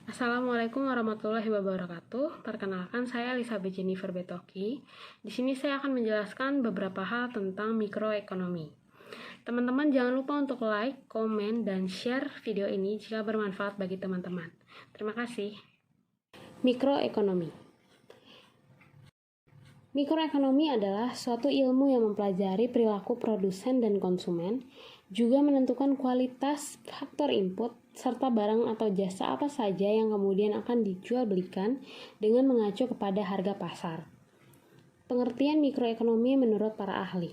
Assalamualaikum warahmatullahi wabarakatuh. Perkenalkan, saya Elizabeth Jennifer Betoki. Di sini saya akan menjelaskan beberapa hal tentang mikroekonomi. Teman-teman jangan lupa untuk like, komen, dan share video ini jika bermanfaat bagi teman-teman. Terima kasih. Mikroekonomi. Mikroekonomi adalah suatu ilmu yang mempelajari perilaku produsen dan konsumen, juga menentukan kualitas faktor input, serta barang atau jasa apa saja yang kemudian akan dijual belikan dengan mengacu kepada harga pasar. Pengertian mikroekonomi menurut para ahli.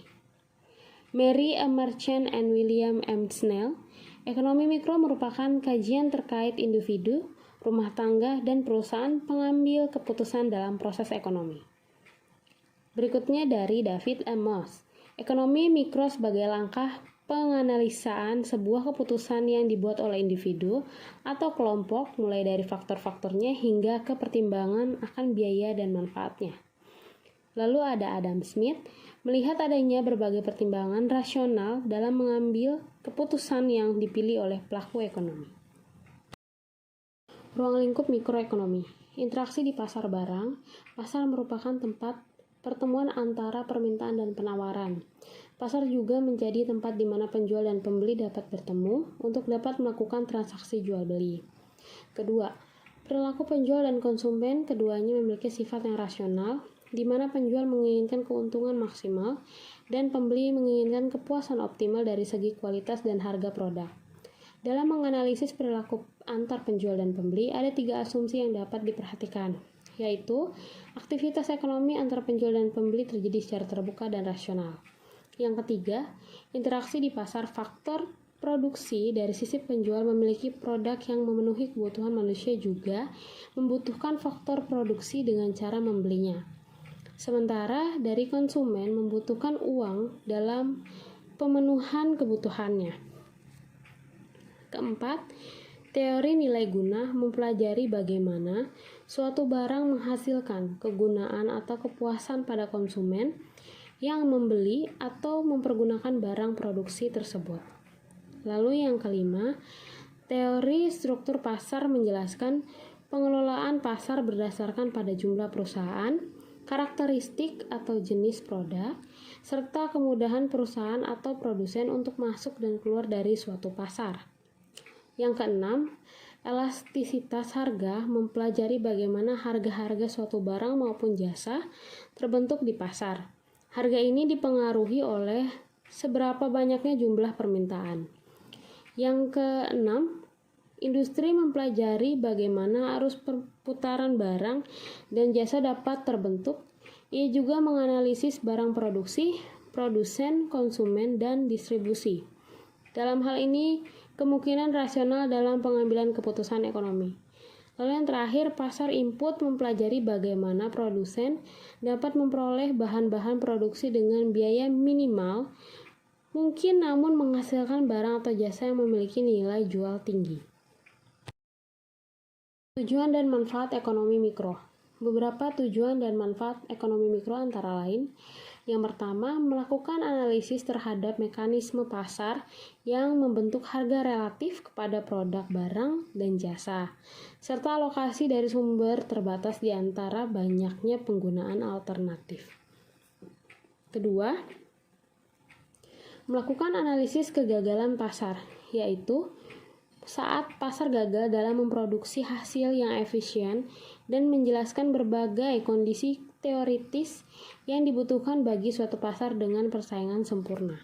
Mary A. Merchant and William M. Snell, ekonomi mikro merupakan kajian terkait individu, rumah tangga, dan perusahaan pengambil keputusan dalam proses ekonomi. Berikutnya dari David M. Moss, ekonomi mikro sebagai langkah penganalisaan sebuah keputusan yang dibuat oleh individu atau kelompok mulai dari faktor-faktornya hingga ke pertimbangan akan biaya dan manfaatnya. Lalu ada Adam Smith, melihat adanya berbagai pertimbangan rasional dalam mengambil keputusan yang dipilih oleh pelaku ekonomi. Ruang lingkup mikroekonomi. Interaksi di pasar barang. Pasar merupakan tempat pertemuan antara permintaan dan penawaran. Pasar juga menjadi tempat di mana penjual dan pembeli dapat bertemu untuk dapat melakukan transaksi jual beli. Kedua, perilaku penjual dan konsumen keduanya memiliki sifat yang rasional, di mana penjual menginginkan keuntungan maksimal dan pembeli menginginkan kepuasan optimal dari segi kualitas dan harga produk. Dalam menganalisis perilaku antar penjual dan pembeli, ada 3 asumsi yang dapat diperhatikan, yaitu aktivitas ekonomi antar penjual dan pembeli terjadi secara terbuka dan rasional. Yang ketiga, interaksi di pasar. Faktor produksi dari sisi penjual memiliki produk yang memenuhi kebutuhan manusia juga membutuhkan faktor produksi dengan cara membelinya. Sementara dari konsumen membutuhkan uang dalam pemenuhan kebutuhannya. Keempat, teori nilai guna mempelajari bagaimana suatu barang menghasilkan kegunaan atau kepuasan pada konsumen yang membeli atau mempergunakan barang produksi tersebut. Lalu yang kelima, teori struktur pasar menjelaskan pengelolaan pasar berdasarkan pada jumlah perusahaan, karakteristik atau jenis produk, serta kemudahan perusahaan atau produsen untuk masuk dan keluar dari suatu pasar. Yang keenam, elastisitas harga mempelajari bagaimana harga-harga suatu barang maupun jasa terbentuk di pasar. Harga ini dipengaruhi oleh seberapa banyaknya jumlah permintaan. Yang keenam, industri mempelajari bagaimana arus perputaran barang dan jasa dapat terbentuk. Ia juga menganalisis barang produksi, produsen, konsumen, dan distribusi. Dalam hal ini, kemungkinan rasional dalam pengambilan keputusan ekonomi. Lalu yang terakhir, pasar input mempelajari bagaimana produsen dapat memperoleh bahan-bahan produksi dengan biaya minimal mungkin namun menghasilkan barang atau jasa yang memiliki nilai jual tinggi. Tujuan dan manfaat ekonomi mikro. Beberapa tujuan dan manfaat ekonomi mikro antara lain: yang pertama, melakukan analisis terhadap mekanisme pasar yang membentuk harga relatif kepada produk barang dan jasa, serta alokasi dari sumber terbatas di antara banyaknya penggunaan alternatif. Kedua, melakukan analisis kegagalan pasar, yaitu saat pasar gagal dalam memproduksi hasil yang efisien dan menjelaskan berbagai kondisi teoritis yang dibutuhkan bagi suatu pasar dengan persaingan sempurna.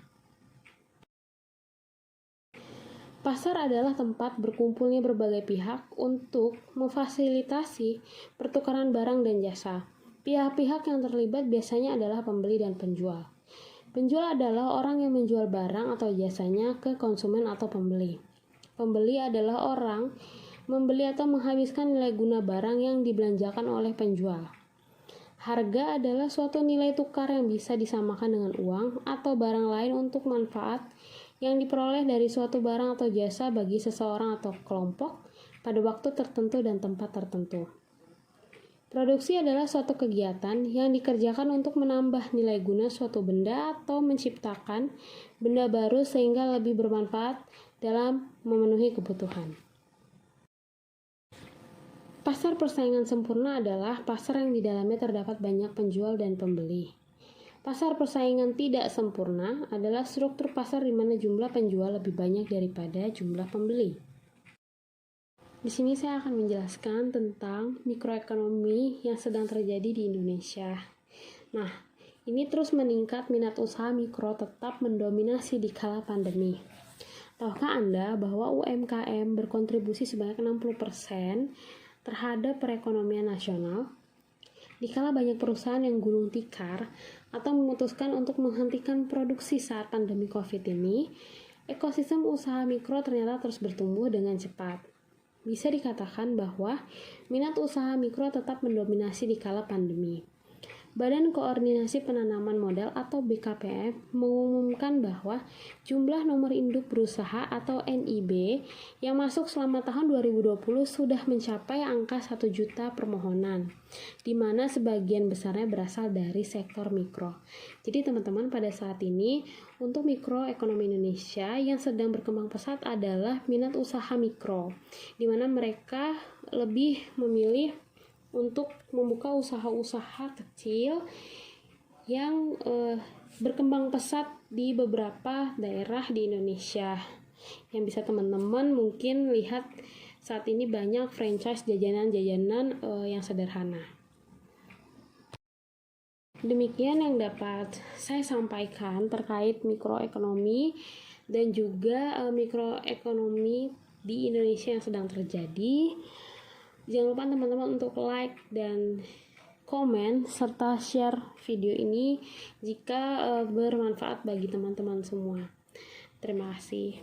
Pasar adalah tempat berkumpulnya berbagai pihak untuk memfasilitasi pertukaran barang dan jasa. Pihak-pihak yang terlibat biasanya adalah pembeli dan penjual. Penjual adalah orang yang menjual barang atau jasanya ke konsumen atau pembeli. Pembeli adalah orang membeli atau menghabiskan nilai guna barang yang dibelanjakan oleh penjual. Harga adalah suatu nilai tukar yang bisa disamakan dengan uang atau barang lain untuk manfaat yang diperoleh dari suatu barang atau jasa bagi seseorang atau kelompok pada waktu tertentu dan tempat tertentu. Produksi adalah suatu kegiatan yang dikerjakan untuk menambah nilai guna suatu benda atau menciptakan benda baru sehingga lebih bermanfaat dalam memenuhi kebutuhan. Pasar persaingan sempurna adalah pasar yang di dalamnya terdapat banyak penjual dan pembeli. Pasar persaingan tidak sempurna adalah struktur pasar di mana jumlah penjual lebih banyak daripada jumlah pembeli. Di sini saya akan menjelaskan tentang mikroekonomi yang sedang terjadi di Indonesia. Nah, ini terus meningkat, minat usaha mikro tetap mendominasi di kala pandemi. Tahukah Anda bahwa UMKM berkontribusi sebanyak 60% terhadap perekonomian nasional? Dikala banyak perusahaan yang gulung tikar atau memutuskan untuk menghentikan produksi saat pandemi COVID ini, ekosistem usaha mikro ternyata terus bertumbuh dengan cepat. Bisa dikatakan bahwa minat usaha mikro tetap mendominasi di kala pandemi. Badan Koordinasi Penanaman Modal atau BKPM mengumumkan bahwa jumlah nomor induk berusaha atau NIB yang masuk selama tahun 2020 sudah mencapai angka 1 juta permohonan, di mana sebagian besarnya berasal dari sektor mikro. Jadi teman-teman, pada saat ini untuk mikroekonomi Indonesia yang sedang berkembang pesat adalah minat usaha mikro, di mana mereka lebih memilih untuk membuka usaha-usaha kecil yang berkembang pesat di beberapa daerah di Indonesia. Yang bisa teman-teman mungkin lihat saat ini banyak franchise jajanan-jajanan yang sederhana. Demikian yang dapat saya sampaikan terkait mikroekonomi dan juga mikroekonomi di Indonesia yang sedang terjadi. Jangan lupa teman-teman untuk like dan komen serta share video ini jika bermanfaat bagi teman-teman semua. Terima kasih.